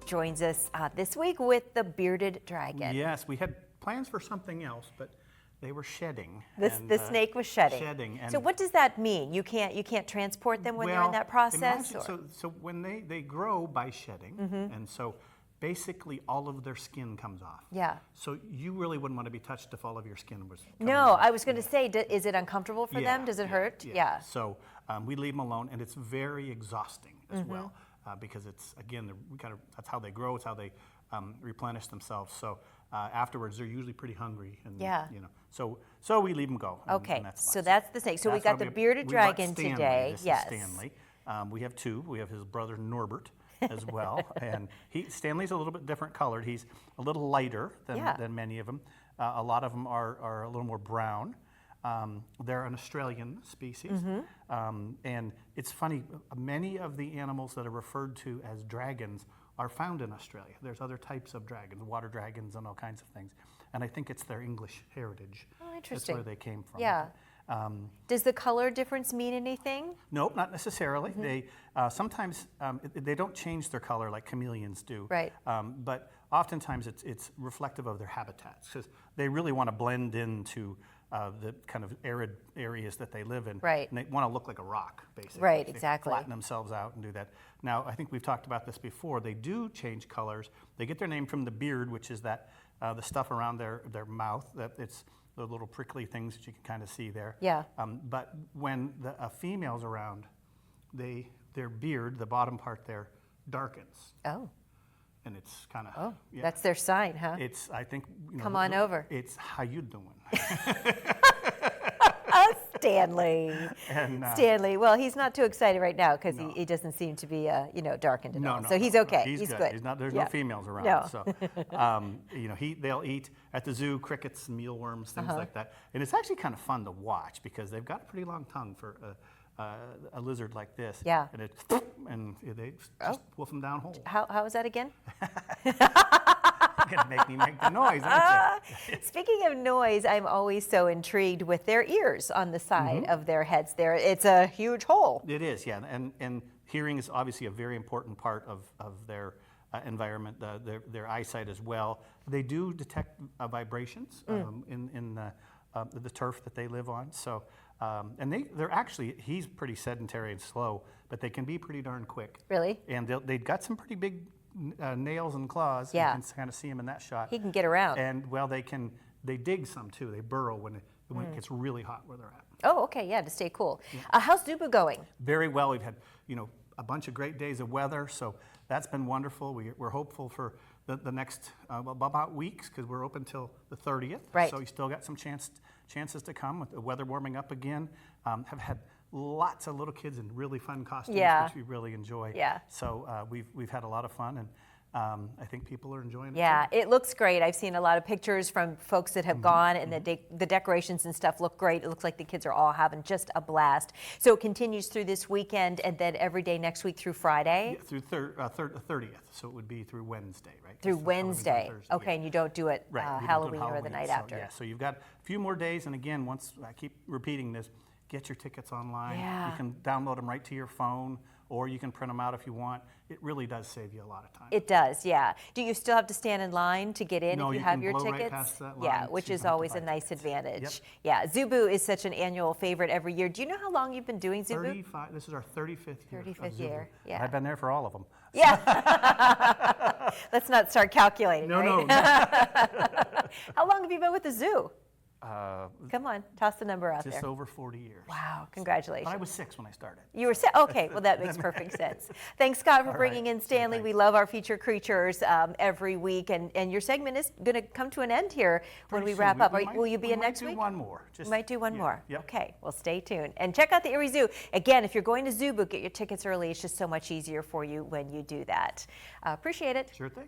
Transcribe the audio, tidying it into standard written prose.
joins us this week with the bearded dragon. Yes, we had plans for something else, but they were shedding. The snake was shedding. And so what does that mean? You can't transport them when they're in that process? Imagine, so when they grow by shedding, and so basically all of their skin comes off. Yeah. So you really wouldn't want to be touched if all of your skin was coming No, off. I was going to say, is it uncomfortable for them? Does it hurt? Yeah. So we leave them alone, and it's very exhausting as well, because it's, again, that's how they grow, it's how they replenish themselves. So afterwards, they're usually pretty hungry. And, so we leave them go. Okay, and so that's the snake. So we got the bearded dragon today. This yes. is Stanley. We have two. We have his brother Norbert as well. And Stanley's a little bit different colored. He's a little lighter than many of them. A lot of them are a little more brown. They're an Australian species. And it's funny, many of the animals that are referred to as dragons are found in Australia. There's other types of dragons, water dragons and all kinds of things. And I think it's their English heritage. Oh, interesting. That's where they came from. Yeah. Does the color difference mean anything? Nope, not necessarily. They sometimes they don't change their color like chameleons do. Right. But oftentimes it's reflective of their habitats, because they really want to blend into the kind of arid areas that they live in. Right. And they want to look like a rock, basically. Right, They exactly. flatten themselves out and do that. Now, I think we've talked about this before. They do change colors. They get their name from the beard, which is that the stuff around their mouth. That it's the little prickly things that you can kind of see there. Yeah. But when a female's around, their beard, the bottom part there, darkens. Oh. And it's kind of. Oh, that's their sign, huh? It's, I think. Come on over. It's how you doing. Stanley. Stanley. Well, he's not too excited right now because he doesn't seem to be, darkened at all. So he's okay. He's good. He's not. There's no females around. No. So, they'll eat at the zoo crickets, mealworms, things like that. And it's actually kind of fun to watch because they've got a pretty long tongue for a lizard like this. Yeah. And they just wolf them down whole. How was that again? You're gonna make me make the noise, aren't you? Speaking of noise, I'm always so intrigued with their ears on the side of their heads there. It's a huge hole. It is, yeah. And hearing is obviously a very important part of their environment, their eyesight as well. They do detect vibrations in the turf that they live on. So, and they're actually, he's pretty sedentary and slow, but they can be pretty darn quick. Really? And they've got some pretty big nails and claws. Yeah. You can kind of see him in that shot. He can get around. And well, they dig some too. They burrow when it gets really hot where they're at. Oh, okay, yeah, to stay cool. Yeah. How's Zubu going? Very well. We've had, a bunch of great days of weather, so that's been wonderful. We're hopeful for the next about weeks, because we're open till the 30th. Right. So we still got some chances to come with the weather warming up again. Have had lots of little kids in really fun costumes, which we really enjoy. Yeah. So we've had a lot of fun, and I think people are enjoying it. Yeah, too. it looks great. I've seen a lot of pictures from folks that have gone, and the decorations and stuff look great. It looks like the kids are all having just a blast. So it continues through this weekend, and then every day next week through Friday? Yeah, through 30th, so it would be through Wednesday, right? Through Wednesday. Okay, and you don't do it Halloween or the night after. Yeah, so you've got a few more days, and again, once I keep repeating this, get your tickets online. Yeah. You can download them right to your phone, or you can print them out if you want. It really does save you a lot of time. It does, yeah. Do you still have to stand in line to get in No, if you you have can your blow tickets? right past that line, Yeah, so which you is don't have to always a buy nice tickets. advantage. Yep. Yeah, Zubu is such an annual favorite every year. Do you know how long you've been doing Zubu? 35. This is our 35th year. 35th year, yeah. I've been there for all of them. Yeah. Let's not start calculating, No, right? no. How long have you been with the zoo? Come on, toss the number out Just there. over 40 years. Wow, congratulations. But I was 6 when I started. You were okay, well that makes perfect sense. Thanks, Scott, for bringing in Stanley. We love our feature creatures every week, and your segment is going to come to an end here when we wrap up. Will you be in next week? We might do one more. You might do one more. Yep. Okay, well stay tuned. And check out the Erie Zoo. Again, if you're going to Zubu, get your tickets early. It's just so much easier for you when you do that. Appreciate it. Sure thing.